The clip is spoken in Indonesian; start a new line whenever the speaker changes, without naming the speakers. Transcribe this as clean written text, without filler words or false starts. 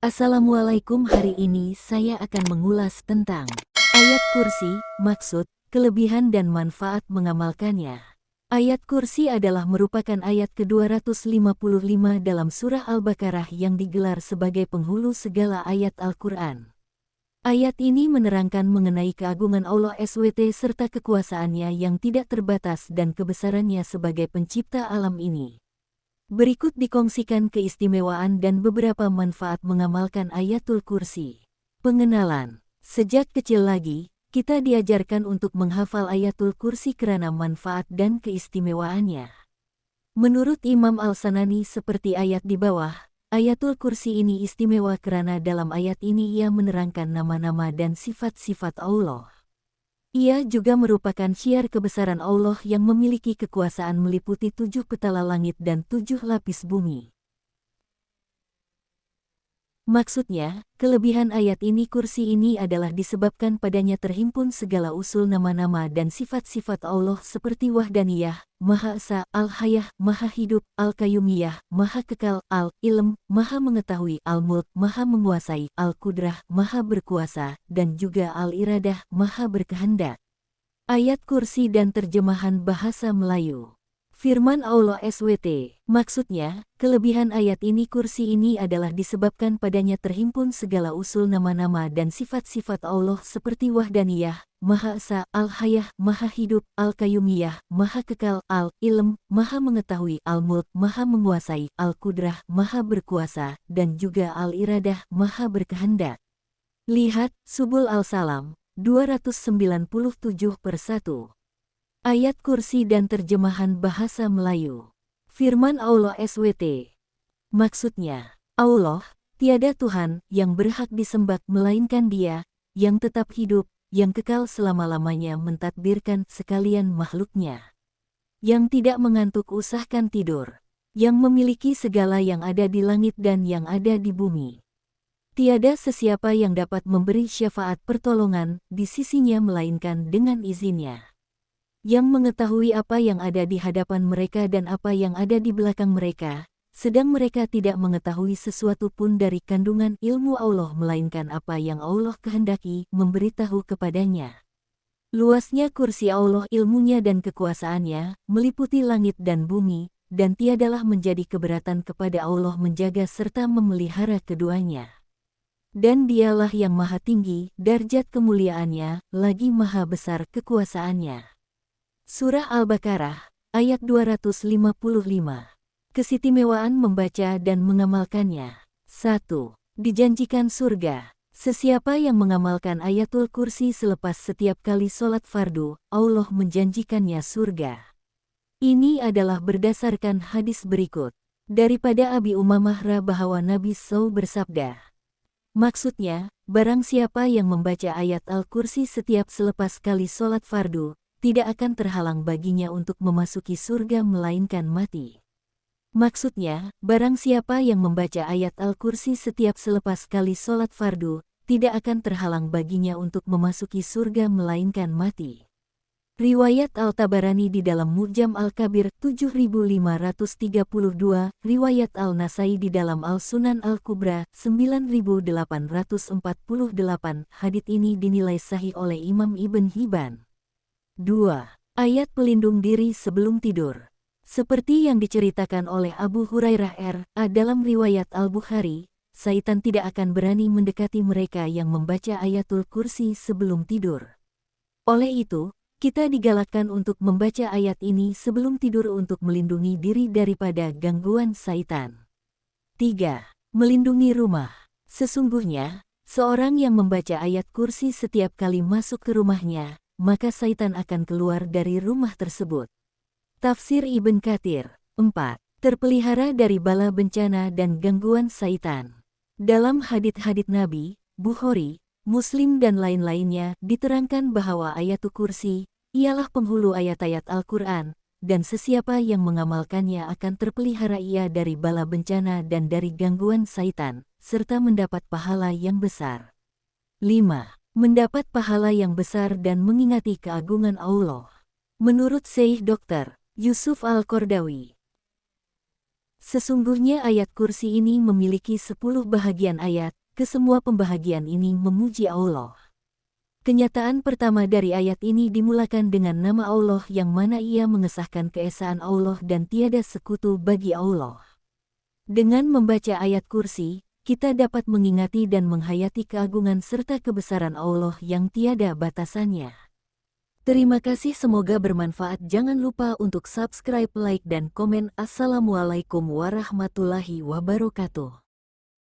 Assalamualaikum, hari ini saya akan mengulas tentang ayat kursi, maksud, kelebihan dan manfaat mengamalkannya. Ayat kursi adalah merupakan ayat ke-255 dalam surah Al-Baqarah yang digelar sebagai penghulu segala ayat Al-Quran. Ayat ini menerangkan mengenai keagungan Allah SWT serta kekuasaannya yang tidak terbatas dan kebesarannya sebagai pencipta alam ini. Berikut dikongsikan keistimewaan dan beberapa manfaat mengamalkan Ayatul Kursi. Pengenalan. Sejak kecil lagi, kita diajarkan untuk menghafal Ayatul Kursi karena manfaat dan keistimewaannya. Menurut Imam Al-Sanani seperti ayat di bawah, Ayatul Kursi ini istimewa karena dalam ayat ini ia menerangkan nama-nama dan sifat-sifat Allah. Ia juga merupakan syiar kebesaran Allah yang memiliki kekuasaan meliputi 7 petala langit dan 7 lapis bumi. Maksudnya, kelebihan ayat ini kursi ini adalah disebabkan padanya terhimpun segala usul nama-nama dan sifat-sifat Allah seperti Wahdaniyah, Maha Esa, Al-Hayah, Maha Hidup, Al-Qayyumiyah, Maha Kekal, Al-Ilm, Maha Mengetahui, Al-Mulk, Maha Menguasai, Al-Qudrah, Maha Berkuasa, dan juga Al-Iradah, Maha Berkehendak. Ayat kursi dan terjemahan bahasa Melayu. Firman Allah SWT, maksudnya, kelebihan ayat ini kursi ini adalah disebabkan padanya terhimpun segala usul nama-nama dan sifat-sifat Allah seperti Wahdaniyah, Maha Esa, Al-Hayah, Maha Hidup, Al-Qayyumiyah, Maha Kekal, Al-Ilm, Maha Mengetahui, Al-Mulk, Maha Menguasai, Al-Qudrah, Maha Berkuasa, dan juga Al-Iradah, Maha Berkehendak. Lihat, Subul Al-Salam, 297/1. Ayat kursi dan terjemahan bahasa Melayu. Firman Allah SWT. Maksudnya, Allah, tiada Tuhan yang berhak disembah melainkan Dia, yang tetap hidup, yang kekal selama-lamanya mentadbirkan sekalian makhluknya. Yang tidak mengantuk usahkan tidur. Yang memiliki segala yang ada di langit dan yang ada di bumi. Tiada sesiapa yang dapat memberi syafaat pertolongan di sisinya melainkan dengan izinnya. Yang mengetahui apa yang ada di hadapan mereka dan apa yang ada di belakang mereka, sedang mereka tidak mengetahui sesuatu pun dari kandungan ilmu Allah melainkan apa yang Allah kehendaki memberitahu kepadanya. Luasnya kursi Allah ilmunya dan kekuasaannya, meliputi langit dan bumi, dan tiadalah menjadi keberatan kepada Allah menjaga serta memelihara keduanya. Dan Dialah yang maha tinggi, darjat kemuliaannya, lagi maha besar kekuasaannya. Surah Al-Baqarah, ayat 255. Keistimewaan membaca dan mengamalkannya. 1. Dijanjikan surga. Sesiapa yang mengamalkan Ayatul Kursi selepas setiap kali sholat fardu, Allah menjanjikannya surga. Ini adalah berdasarkan hadis berikut. Daripada Abi Umamah bahwa Nabi SAW bersabda. Maksudnya, barang siapa yang membaca ayat Al-Kursi setiap selepas kali sholat fardu, tidak akan terhalang baginya untuk memasuki surga melainkan mati. Maksudnya, barang siapa yang membaca ayat Al-Kursi setiap selepas kali sholat fardu, tidak akan terhalang baginya untuk memasuki surga melainkan mati. Riwayat Al-Tabarani di dalam Mu'jam Al-Kabir 7532, riwayat Al-Nasai di dalam Al-Sunan Al-Kubra 9848, hadits ini dinilai sahih oleh Imam Ibn Hibban. 2. Ayat pelindung diri sebelum tidur. Seperti yang diceritakan oleh Abu Hurairah dalam riwayat Al-Bukhari, syaitan tidak akan berani mendekati mereka yang membaca Ayatul Kursi sebelum tidur. Oleh itu, kita digalakkan untuk membaca ayat ini sebelum tidur untuk melindungi diri daripada gangguan syaitan. 3. Melindungi rumah. Sesungguhnya, seorang yang membaca ayat kursi setiap kali masuk ke rumahnya, maka syaitan akan keluar dari rumah tersebut. Tafsir Ibn Katsir. 4. Terpelihara dari bala bencana dan gangguan syaitan. Dalam hadits-hadits Nabi, Bukhari, Muslim dan lain-lainnya diterangkan bahwa Ayatul Kursi ialah penghulu ayat-ayat Al-Quran, dan sesiapa yang mengamalkannya akan terpelihara ia dari bala bencana dan dari gangguan syaitan, serta mendapat pahala yang besar. 5. Mendapat pahala yang besar dan mengingati keagungan Allah. Menurut Syekh Dr. Yusuf Al-Qardawi, Sesungguhnya ayat kursi ini memiliki 10 bahagian ayat, kesemua pembahagian ini memuji Allah. Kenyataan pertama dari ayat ini dimulakan dengan nama Allah yang mana ia mengesahkan keesaan Allah dan tiada sekutu bagi Allah. Dengan membaca ayat kursi, kita dapat mengingati dan menghayati keagungan serta kebesaran Allah yang tiada batasannya. Terima kasih, semoga bermanfaat. Jangan lupa untuk subscribe, like, dan komen. Assalamualaikum warahmatullahi wabarakatuh.